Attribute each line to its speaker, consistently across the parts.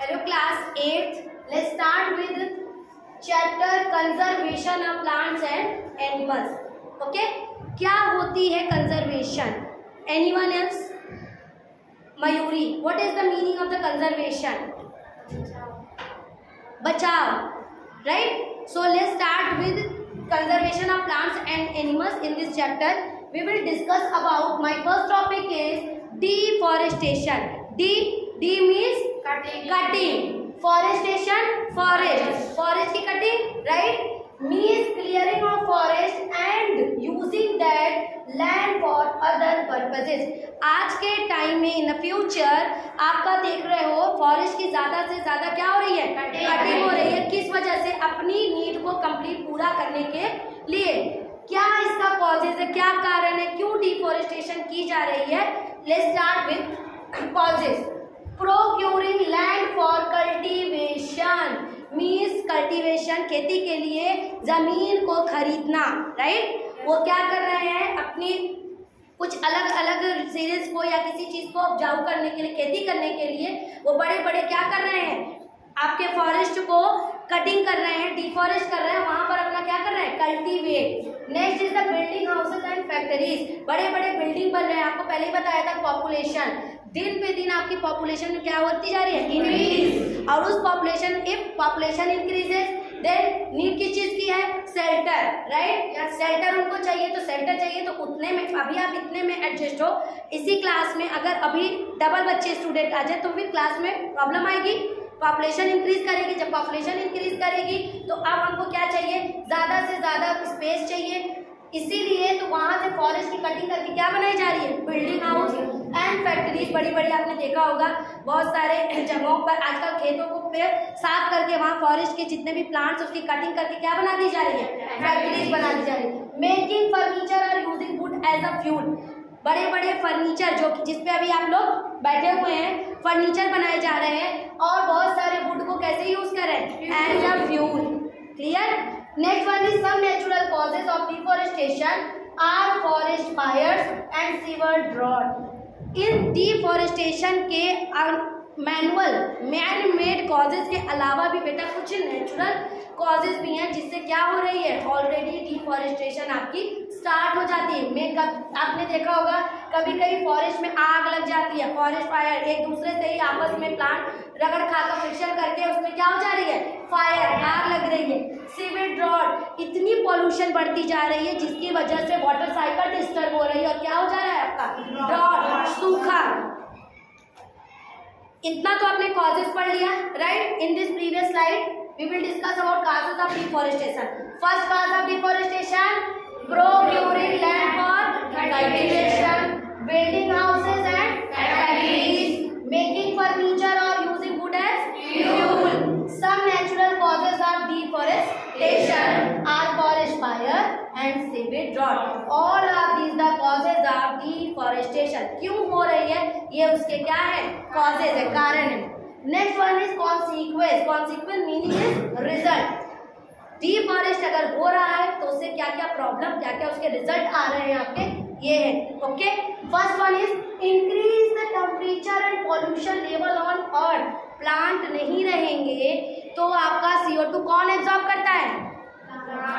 Speaker 1: Hello class 8th. Let's start with chapter conservation of plants and animals. Okay? क्या होती है conservation? Anyone else? Mayuri, what is the meaning of the conservation? बचाव. Right? So let's start with conservation of plants and animals in this chapter. We will discuss about, my first topic is deforestation. D means cutting. Forestation, forest की cutting, right? Means clearing of forest and using that land for other purposes. आज के time में in the future आपका देख रहे हो forest की ज्यादा से ज्यादा क्या हो रही है, कटिंग हो रही है. किस वजह से? अपनी नीड को कंप्लीट पूरा करने के लिए. क्या इसका कॉजेज है, क्या कारण है, क्यों डिफोरेस्टेशन की जा रही है? Let's start with causes. Procuring land for cultivation means cultivation, खेती के लिए जमीन को खरीदना. राइट? वो क्या कर रहे हैं, अपनी कुछ अलग अलग सीरीज को या किसी चीज को उपजाऊ करने के लिए, खेती करने के लिए वो बड़े बड़े क्या कर रहे हैं, आपके फॉरेस्ट को कटिंग कर रहे हैं, डिफॉरेस्ट कर रहे हैं, वहां पर अपना क्या कर रहे हैं, cultivate. Next is the building houses and factories. बड़े बड़े बिल्डिंग बन रहे हैं. आपको पहले ही बताया था पॉपुलेशन, दिन पे दिन आपकी पॉपुलेशन में क्या होती जा रही है, इंक्रीज. और उस population, if population increases then need किस चीज की है, शेल्टर. राइट? शेल्टर उनको चाहिए, तो शेल्टर चाहिए तो उतने में, अभी आप इतने में एडजस्ट हो. इसी क्लास में अगर अभी डबल बच्चे स्टूडेंट आ जाए तो फिर क्लास में प्रॉब्लम आएगी. पॉपुलेशन इंक्रीज करेगी, जब पॉपुलेशन इंक्रीज करेगी तो अब हमको क्या चाहिए, ज्यादा से ज्यादा स्पेस चाहिए. इसीलिए तो वहां से फॉरेस्ट की कटिंग करके क्या बनाई जा रही है, बिल्डिंग हाउस एंड फैक्ट्रीज. बड़ी बड़ी आपने देखा होगा बहुत सारे जगहों पर आजकल खेतों को साफ करके वहां फॉरेस्ट के जितने भी प्लांट्स उसकी कटिंग करके क्या बना दी जा रही है, फैक्ट्रीज बना दी जा रही है. मेकिंग फर्नीचर और using wood as a fuel. बड़े बड़े फर्नीचर जो जिसपे अभी आप लोग बैठे हुए हैं, फर्नीचर बनाए जा रहे हैं और बहुत सारे वुड को कैसे यूज करें, as a fuel. Clear? Next one is some natural causes of deforestation are forest fires and severe drought. इन डिफोरेस्टेशन के मैनुअल मैन मेड कॉजेज के अलावा भी बेटा कुछ नेचुरल कॉजेज भी हैं जिससे क्या हो रही है, ऑलरेडी डिफोरेस्टेशन आपकी स्टार्ट हो जाती है. मैं आपने देखा होगा कभी कभी फॉरेस्ट में आग लग जाती है, फॉरेस्ट फायर. एक दूसरे से ही आपस में प्लांट रगड़ खाकर फ्रिक्शन करके उसमें क्या हो जा रही है, फायर, आग लग रही है. सीवेज ड्रॉट, इतनी पॉल्यूशन बढ़ती जा रही है जिसकी वजह से वाटर साइकिल डिस्टर्ब हो रही है और क्या हो जा रहा है आपका, ड्रॉट, सूखा. इतना तो आपने कॉजेज पढ़ लिया. Right? In this previous slide we will discuss about causes of deforestation. First cause of deforestation, procuring land for cultivation, building houses and factories, making furniture or using wood as fuel. Some natural causes of deforestation are forest fire and sewage drought. All of these the causes of deforestation. क्यों हो रही है, ये उसके क्या है, causes है, कारण है. Next one is consequence. Consequence meaning is result. Deforest अगर हो रहा है तो उससे क्या क्या प्रॉब्लम, क्या क्या उसके रिजल्ट आ रहे हैं आपके, ये है. Okay, first one is increase the temperature and pollution level on earth. Plant नहीं रहेंगे तो आपका CO2 कौन एब्जॉर्ब करता है,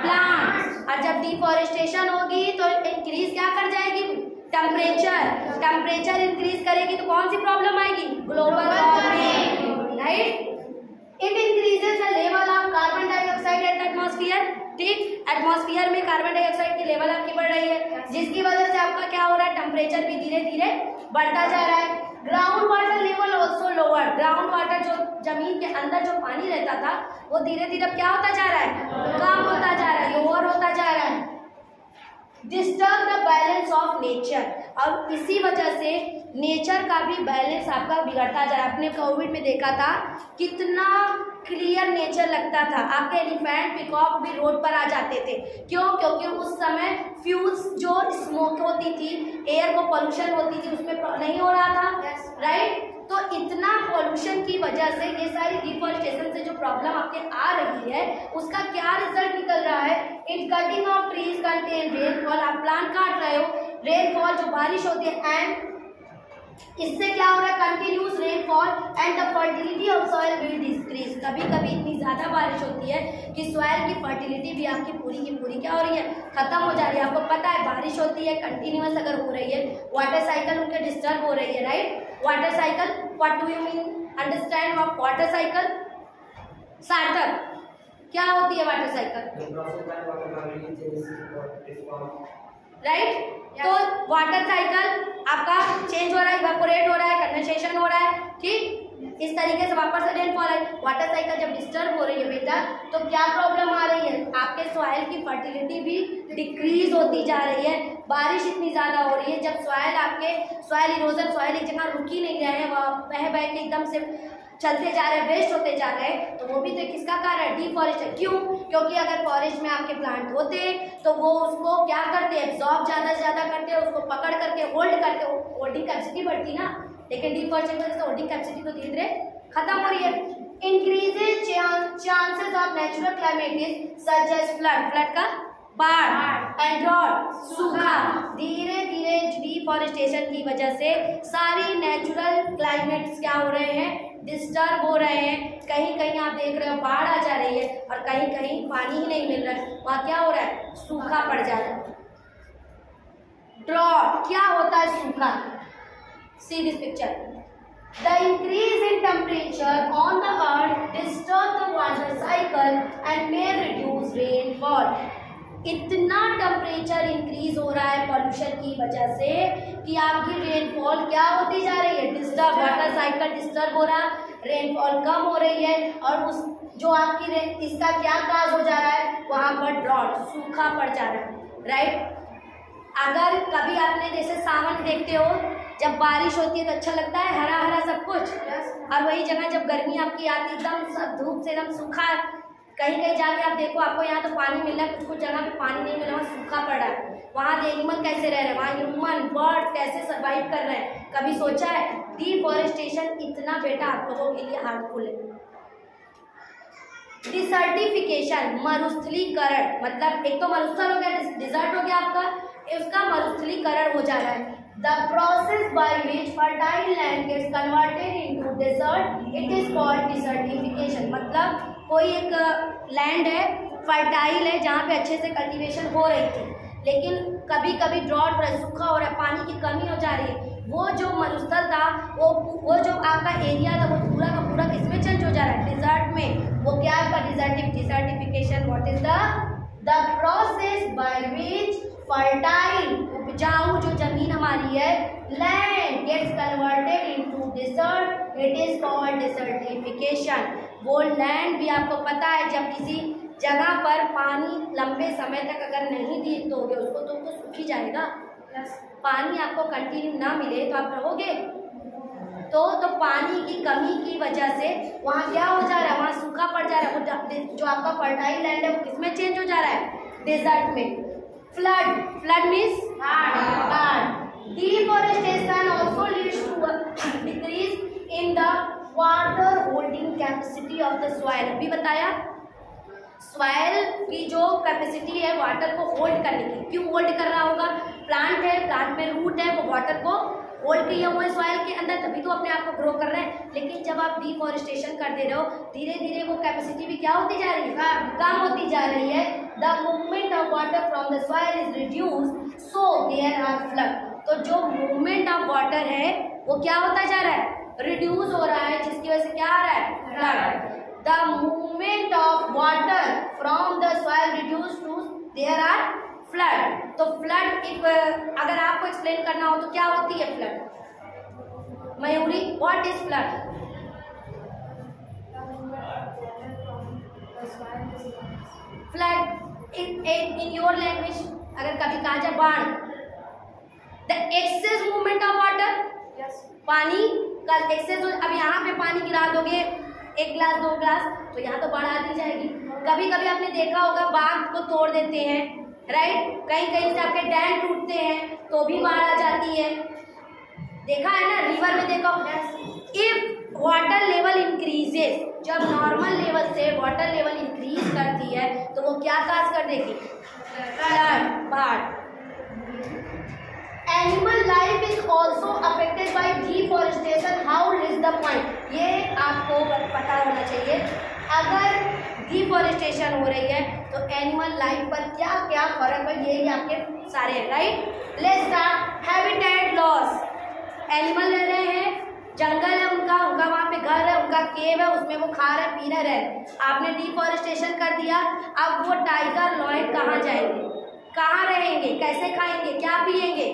Speaker 1: प्लांट. और जब डिफॉरेस्टेशन होगी तो इंक्रीज क्या कर जाएगी, टेम्परेचर इंक्रीज करेगी तो कौन सी प्रॉब्लम आएगी, global warming. Right? It increases the level of carbon dioxide eight atmosphere. ठीक, एटमॉस्फेयर में कार्बन डाइऑक्साइड की लेवल आपकी बढ़ रही है जिसकी वजह से आपका क्या हो रहा है, टेम्परेचर भी धीरे धीरे बढ़ता जा रहा है. Ground water level also lower. Ground water जो जमीन के अंदर जो पानी रहता था वो धीरे धीरे क्या होता जा रहा है, कम होता जा रहा है, लोअर होता जा रहा है. Disturb the balance of nature. और इसी वजह से नेचर का भी बैलेंस आपका बिगड़ता जा रहा है. आपने कोविड में देखा था कितना क्लियर नेचर लगता था. आपके एलिफेंट, पिकॉक भी रोड पर आ जाते थे. क्यों? क्योंकि उस समय फ्यूल्स जो स्मोक होती थी, एयर को पोल्यूशन होती थी, उसमें नहीं हो रहा था. राइट? तो इतना पॉल्यूशन की वजह से ये सारी डिफॉरेस्टेशन से जो प्रॉब्लम आपके आ रही है उसका क्या रिजल्ट निकल रहा है, it cutting of trees contain rainfall. आप प्लांट काट रहे हो, रेनफॉल जो बारिश होती है एंड इससे क्या हो रहा है, continuous rainfall and the fertility of soil will decrease. कभी कभी इतनी ज़्यादा बारिश होती है कि सॉइल की फर्टिलिटी भी आपकी पूरी की पूरी क्या हो रही है, खत्म हो जा रही है। आपको पता है बारिश होती है कंटिन्यूस अगर हो रही है, वाटर साइकिल उनके डिस्टर्ब हो रही है, right. Water cycle, what do you mean understand of water cycle? सार्थक, क्या होती है वाटर साइकिल? राइट। तो वाटर साइकिल आपका चेंज हो रहा है, इवेपोरेट हो रहा है, कंडेंसेशन हो रहा है, ठीक। इस तरीके से वापस से रेनफॉल है। वाटर साइकिल जब डिस्टर्ब हो रही है बेटा, तो क्या प्रॉब्लम आ रही है, आपके सॉइल की फर्टिलिटी भी डिक्रीज होती जा रही है। बारिश इतनी ज़्यादा हो रही है, जब सॉइल आपके सॉइल इरोजन, सॉइल एक जगह रुक ही नहीं रहे हैं, वह बह के एकदम से चलते जा रहे हैं, वेस्ट होते जा रहे हैं, तो वो भी तो किसका कारण है, डिफॉरेस्टेशन। क्यों? क्योंकि अगर फॉरेस्ट में आपके प्लांट होते तो वो उसको क्या करते हैं, एब्जॉर्ब ज़्यादा से ज़्यादा करते हैं, उसको पकड़ करके होल्ड करके, होल्डिंग कैपेसिटी बढ़ती ना। लेकिन डिफॉरेस्टेशन की वजह से होल्डिंग कैपेसिटी तो धीरे धीरे खत्म हो रही है। Increases chances of natural climate such as flood, flood का बाढ़ एंड ड्रॉट, सूखा। धीरे धीरे डिफॉरेस्टेशन की वजह से सारी नेचुरल क्लाइमेट्स क्या हो रहे हैं, डिस्टर्ब हो रहे हैं। कहीं कहीं आप देख रहे हो बाढ़ आ जा रही है और कहीं कहीं पानी ही नहीं मिल रहा है, वहाँ क्या हो रहा है, सूखा पड़ जा रहा है। ड्रॉट क्या होता है, सूखा। See this picture, the increase in temperature on the earth disturb the water cycle and may reduce rainfall. इतना टेम्परेचर इंक्रीज हो रहा है पॉल्यूशन की वजह से कि आपकी रेनफॉल क्या होती जा रही है, डिस्टर्ब, वाटर साइकिल डिस्टर्ब हो रहा, रेनफॉल कम हो रही है, और उस जो आपकी इसका क्या काज हो जा रहा है, वहाँ पर ड्रॉट, सूखा पड़ जा रहा है, राइट। अगर कभी आपने जैसे सावन देखते हो, जब बारिश होती है तो अच्छा लगता है, हरा हरा सब कुछ, और वही जगह जब गर्मी आपकी आती है एकदम सब धूप से एकदम सूखा। कहीं कहीं जाके आप देखो, आपको यहाँ तो पानी मिल रहा है, कुछ कुछ जगह पे पानी नहीं मिल रहा, वहाँ सूखा पड़ रहा है। वहाँ एनिमल कैसे रह रहे हैं, वहाँ ह्यूमन बर्ड कैसे सर्वाइव कर रहे हैं, कभी सोचा है? डिफॉरेस्टेशन इतना बेटा आप लोगों के लिए हार्मफुल है। डिसर्टिफिकेशन, मरुस्थलीकरण, मतलब एक तो मरुस्थल हो गया, डिजर्ट हो गया आपका, उसका मरुस्थलीकरण हो जा रहा है। The process by which fertile land gets converted into desert, it is called desertification। मतलब कोई एक लैंड है, फर्टाइल है, जहाँ पे अच्छे से कल्टीवेशन हो रही थी, लेकिन कभी कभी ड्रॉट पर सूखा हो रहा है, पानी की कमी हो जा रही है, वो जो मरुस्थल था, वो जो आपका एरिया था, वो पूरा का पूरा किसमें चेंज हो जा रहा है, डिजर्ट में। वो क्या है, desertification. What is the process by which fertile, उपजाऊ जो जमीन हमारी है, land gets converted into desert, it is called desertification. वो लैंड भी आपको पता है, जब किसी जगह पर पानी लंबे समय तक अगर नहीं दोगे उसको, तो वो सूख ही जाएगा। पानी आपको कंटिन्यू ना मिले तो आप रहोगे, तो पानी की कमी की वजह से वहाँ क्या हो जा रहा है, वहाँ सूखा पड़ जा रहा है। जो आपका फर्टाइल लैंड है वो किसमें चेंज हो जा रहा है, डेजर्ट में। फ्लड, फ्लड मीन्स बाढ़। Deforestation also leads to a decrease in the water holding capacity of the soil. अभी बताया, सॉइल की जो कैपेसिटी है वाटर को होल्ड करने की, क्यों होल्ड कर रहा होगा, प्लांट है, प्लांट में रूट है, वो वाटर को होल्ड किए हुए सॉइल के अंदर, तभी तो अपने आप को ग्रो कर रहे हैं। लेकिन जब आप डिफॉरेस्टेशन कर दे रहे हो, धीरे धीरे वो कैपेसिटी भी क्या होती जा रही है, कम होती जा रही है। The movement of water from the soil is reduced, so there are flood. तो जो मूवमेंट ऑफ वाटर है वो क्या होता जा रहा है, रिड्यूस हो रहा है, जिसकी वजह से क्या आ रहा है, flood. The movement of water from the soil reduce to there are flood. तो फ्लड, इफ अगर आपको एक्सप्लेन करना हो तो क्या होती है flood, Mayuri, what is flood? Flood in your language अगर कभी कहा जाए, बाढ़, the excess movement of water, पानी का एक्सेस। अब यहाँ पे पानी गिरा दोगे 1 गिलास 2 गिलास, तो यहाँ तो बाढ़ आती जाएगी। कभी कभी आपने देखा होगा बांध को तोड़ देते हैं, राइट, कहीं कहीं से आपके डैम टूटते हैं तो भी बाढ़ आ जाती है, देखा है ना, रिवर में देखो। इफ वाटर लेवल इंक्रीजेस, जब नॉर्मल लेवल से वाटर लेवल इंक्रीज करती है तो वो क्या काज कर देगी, फ्लड, बाढ़। Animal life is also affected by deforestation. How is the point, ये आपको पता होना चाहिए। अगर डिफॉरेस्टेशन हो रही है तो एनिमल लाइफ पर क्या क्या फर्क है, ये आपके सारे हैं, right. Let's start. Habitat loss, animal रह रहे हैं, जंगल है उनका वहाँ पे घर है, उनका केव है, उसमें वो खा रहे पी रहे। आपने डिफॉरेस्टेशन कर दिया, अब वो टाइगर लॉयन कहाँ जाएंगे, कहाँ रहेंगे, कैसे खाएंगे, क्या पिएंगे।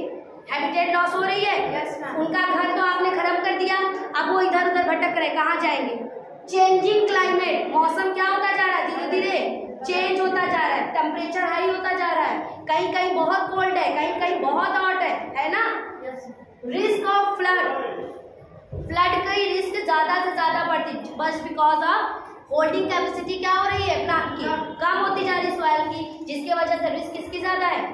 Speaker 1: हैबिटेट लॉस हो रही है, उनका घर तो आपने खत्म कर दिया, अब वो इधर उधर भटक रहे, कहाँ जाएंगे। चेंजिंग क्लाइमेट, मौसम क्या होता जा रहा है, धीरे धीरे चेंज होता जा रहा है, टेम्परेचर हाई होता जा रहा है, कहीं कहीं बहुत कोल्ड है, कहीं कहीं बहुत हॉट है ना। रिस्क ऑफ फ्लड, फ्लड की रिस्क ज्यादा से ज्यादा बढ़ती, बस बिकॉज ऑफ होल्डिंग कैपेसिटी क्या हो रही है प्लांट की, कम होती जा रही है सॉइल की, जिसके वजह से रिस्क किसकी ज्यादा है,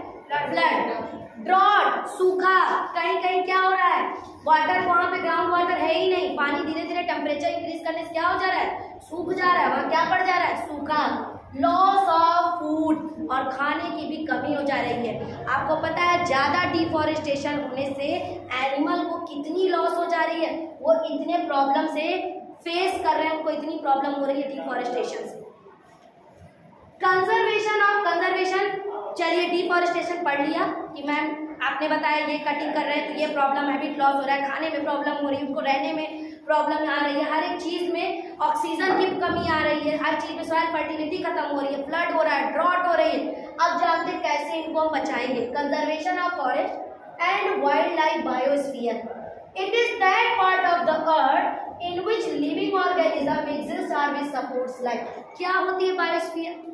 Speaker 1: फ्लड। ड्रॉट, सूखा, कहीं कहीं क्या हो रहा है, वाटर वहाँ पे ग्राउंड वाटर है ही नहीं, पानी धीरे धीरे टेम्परेचर इंक्रीज करने से क्या हो जा रहा है, सूख जा रहा है, वहाँ क्या पड़ जा रहा है, सूखा। लॉस ऑफ फूड, और खाने की भी कमी हो जा रही है। आपको पता है ज़्यादा डिफॉरेस्टेशन होने से एनिमल को कितनी लॉस हो जा रही है, वो इतने प्रॉब्लम से फेस कर रहे हैं, उनको इतनी प्रॉब्लम हो रही है डिफॉरेस्टेशन से। कंजर्वेशन ऑफ कंजर्वेशन, चलिए डिफॉरेस्टेशन पढ़ लिया कि मैम आपने बताया ये कटिंग कर रहे हैं तो ये प्रॉब्लम, हैबिट लॉस हो रहा है, खाने में प्रॉब्लम हो रही है, उनको रहने में प्रॉब्लम आ रही है, हर एक चीज़ में ऑक्सीजन की कमी आ रही है, हर चीज़ में सॉइल फर्टिलिटी खत्म हो रही है, फ्लड हो रहा है, ड्रॉट हो रही है। अब जानते हैं कैसे इनको हम बचाएंगे। Conservation of forest and wild life biosphere, it is that part of the earth in which living organism exist और विच सपोर्ट्स लाइफ। क्या होती है biosphere,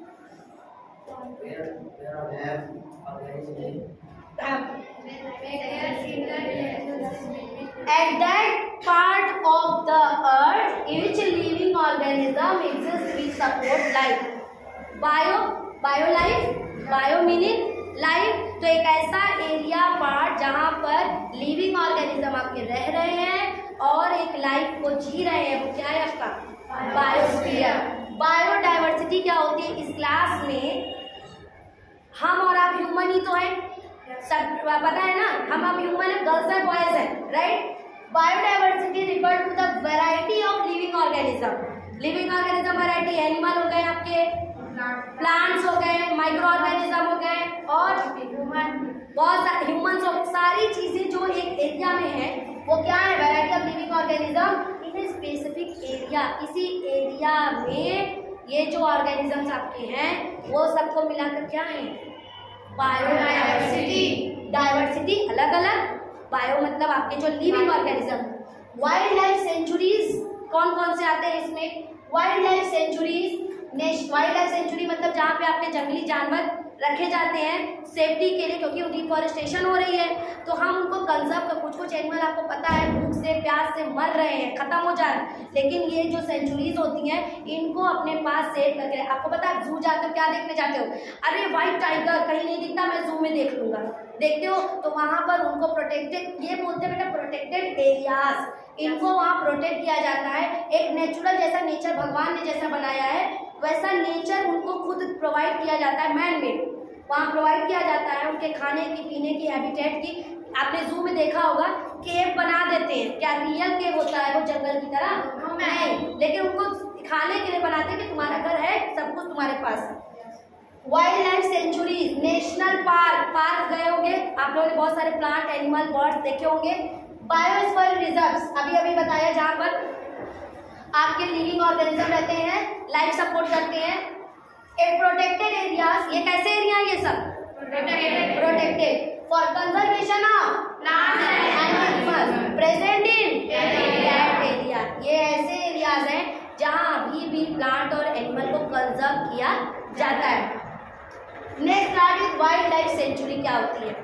Speaker 1: at that part of the earth in which living organism exists which support life. bio life, bio meaning life, तो एक ऐसा area part जहाँ पर living organism आपके रह रहे हैं और एक लाइफ को जी रहे हैं, वो क्या है आपका बायोस्फीयर। बायोडाइवर्सिटी क्या होती है, इस क्लास में हम और आप ह्यूमन ही तो है, सब पता है ना, हम ह्यूमन है, गर्ल्स है बॉयज है, right. Biodiversity refer to the variety of living organism. Living organism variety, animal हो गए आपके, प्लांट्स हो गए, माइक्रो ऑर्गेनिज्म हो गए और बहुत सारे ह्यूमंस हो, सारी चीजें जो एक एरिया में है वो क्या है, variety of living organism in a specific area. इसी एरिया में ये जो ऑर्गेनिजम्स आपके हैं वो सबको मिलाकर क्या है, बायोडाइवर्सिटी। डाइवर्सिटी अलग अलग, बायो मतलब आपके जो living organism. Wild life centuries कौन कौन से आते हैं इसमें, wild life centuries, wild life sanctuary मतलब जहाँ पे आपके जंगली जानवर रखे जाते हैं सेफ्टी के लिए, क्योंकि डिफॉरेस्टेशन हो रही है तो हम उनको कंजर्व कर, कुछ कुछ एनिमल आपको पता है भूख से प्यास से मर रहे हैं, खत्म हो जा रहे हैं, लेकिन ये जो सेंचुरीज होती हैं इनको अपने पास सेव करके, आपको पता है जू जाते हो क्या देखने जाते हो, अरे व्हाइट टाइगर कहीं नहीं दिखता, मैं जू में देख लूंगा, देखते हो, तो वहाँ पर उनको प्रोटेक्टेड, ये बोलते हैं बेटा प्रोटेक्टेड एरियाज, इनको वहाँ प्रोटेक्ट किया जाता है। एक नेचुरल जैसा नेचर भगवान ने जैसा बनाया है वैसा नेचर उनको खुद प्रोवाइड किया जाता है, मैन मेड वहाँ प्रोवाइड किया जाता है, उनके खाने की पीने की हैबिटेट की। आपने जू में देखा होगा केव बना देते हैं, क्या रियल केव होता है वो जंगल की तरह नहीं, लेकिन उनको खाने के लिए बनाते हैं कि तुम्हारा घर है, सब कुछ तुम्हारे पास। Wild life sanctuaries, national park, park गए होंगे आप लोगों ने, बहुत सारे प्लांट एनिमल बर्ड्स देखे होंगे। बायोस्फीयर रिजर्व्स अभी अभी बताया, जहाँ पर आपके लिविंग ऑर्गेनिज्म रहते हैं, लाइफ सपोर्ट करते हैं। एक प्रोटेक्टेड एरियाज, ये कैसे एरिया है, ये सब protected for conservation of plants and animals present in that area. ये ऐसे एरियाज हैं जहाँ अभी भी प्लांट और एनिमल को कंजर्व किया जाता है। Next start with wildlife sanctuary क्या होती है,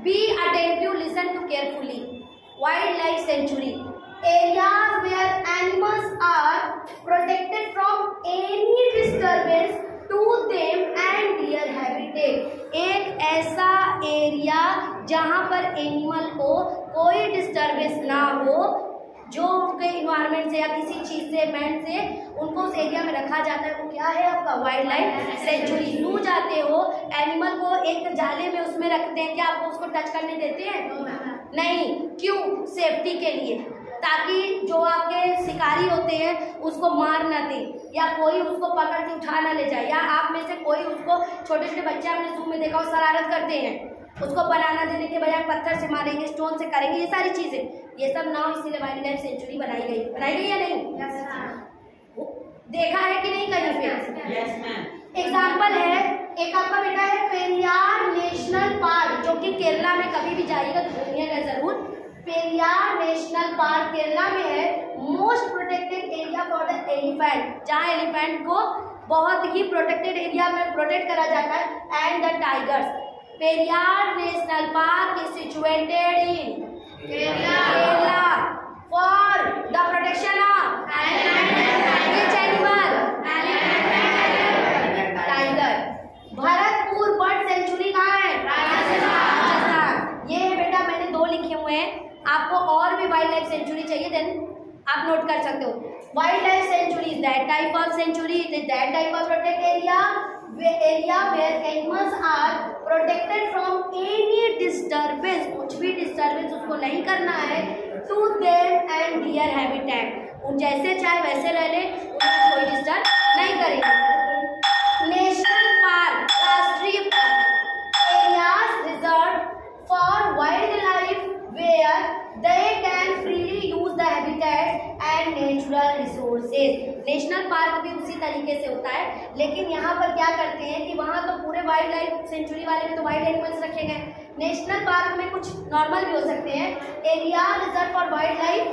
Speaker 1: be attentive, listen to carefully. Wildlife sanctuary areas where animals are protected from any disturbance to them and their habitat। एक ऐसा एरिया जहाँ पर एनिमल को कोई डिस्टर्बेंस ना हो जो उनके इन्वायरमेंट से या किसी चीज़ से मैन से उनको उस एरिया में रखा जाता है, वो क्या है आपका वाइल्ड लाइफ सेंचुरी। जू जाते हो, एनिमल को एक जाले में उसमें रखते हैं, क्या आपको उसको टच करने देते हैं? नहीं। क्यों? सेफ्टी के लिए, ताकि जो आपके शिकारी होते हैं उसको मार ना दे, या कोई उसको पकड़ के उठा ना ले जाए, या आप में से कोई उसको, छोटे छोटे बच्चे आपने जू में देखा, वो शरारत करते हैं, उसको बनाना देने के बजाय पत्थर से मारेंगे, स्टोन से करेंगे, ये सारी चीज़ें, ये सब ना हो, इसीलिए वाइल्ड लाइफ सेंचुरी बनाई गई या नहीं? देखा है कि नहीं कहीं पे? एग्जाम्पल है, एक आपका बेटा है पेरियार नेशनल पार्क, जो कि केरला में, कभी भी जाइएगा तो घूमिएगा जरूर। पेरियार नेशनल पार्क केरला में है, most protected area for the elephant, जहाँ एलिफेंट को बहुत ही प्रोटेक्टेड एरिया में प्रोटेक्ट करा जाता है, and the tigers. Periyar national park is situated in Kerala for the protection of which animal? Tiger. Bharatpur bird sanctuary कहाँ है? राजस्थान। ये है बेटा, मैंने 2 लिखे हुए हैं, आपको और भी वाइल्ड लाइफ सेंचुरी चाहिए देन आप नोट कर सकते हो। Wildlife sanctuary is that type of sanctuary, it is that type of protect area where animals are protected from any disturbance, कुछ भी डिस्टर्बेंस उसको नहीं करना है, to them and their habitat, उन जैसे चाहे वैसे रह ले, उनको कोई डिस्टर्ब नहीं करेंगे। नेशनल पार्क, राष्ट्रीय park, areas reserve for wild life where they can freely use the habitat and natural resources। National park भी उसी तरीके से होता है, लेकिन यहाँ पर क्या करते हैं कि वहाँ तो पूरे वाइल्ड लाइफ सेंचुरी वाले में तो वाइल्ड एनिमल्स रखे गए, नेशनल पार्क में कुछ नॉर्मल भी हो सकते हैं। Area reserve for wild life,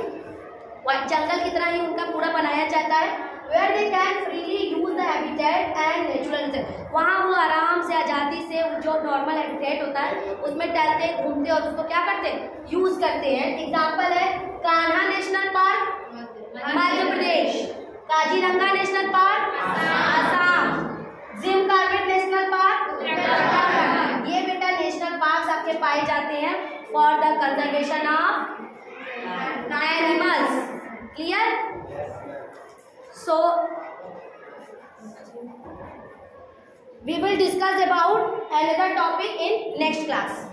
Speaker 1: जंगल की तरह ही उनका पूरा बनाया जाता है, where they can freely use the habitat and natural resources, वहाँ वो आराम से आज़ादी से जो नॉर्मल हैबिटेट होता है उसमें टहलते घूमते और उसको क्या करते हैं? यूज करते हैं। एग्जाम्पल है Kanha national park Madhya Pradesh, Kaziranga national park Assam, Jim Corbett national park Uttarakhand. ये बेटा नेशनल पार्क आपके पाए जाते हैं for the conservation of animals. Clear? So we will discuss about another topic in next class.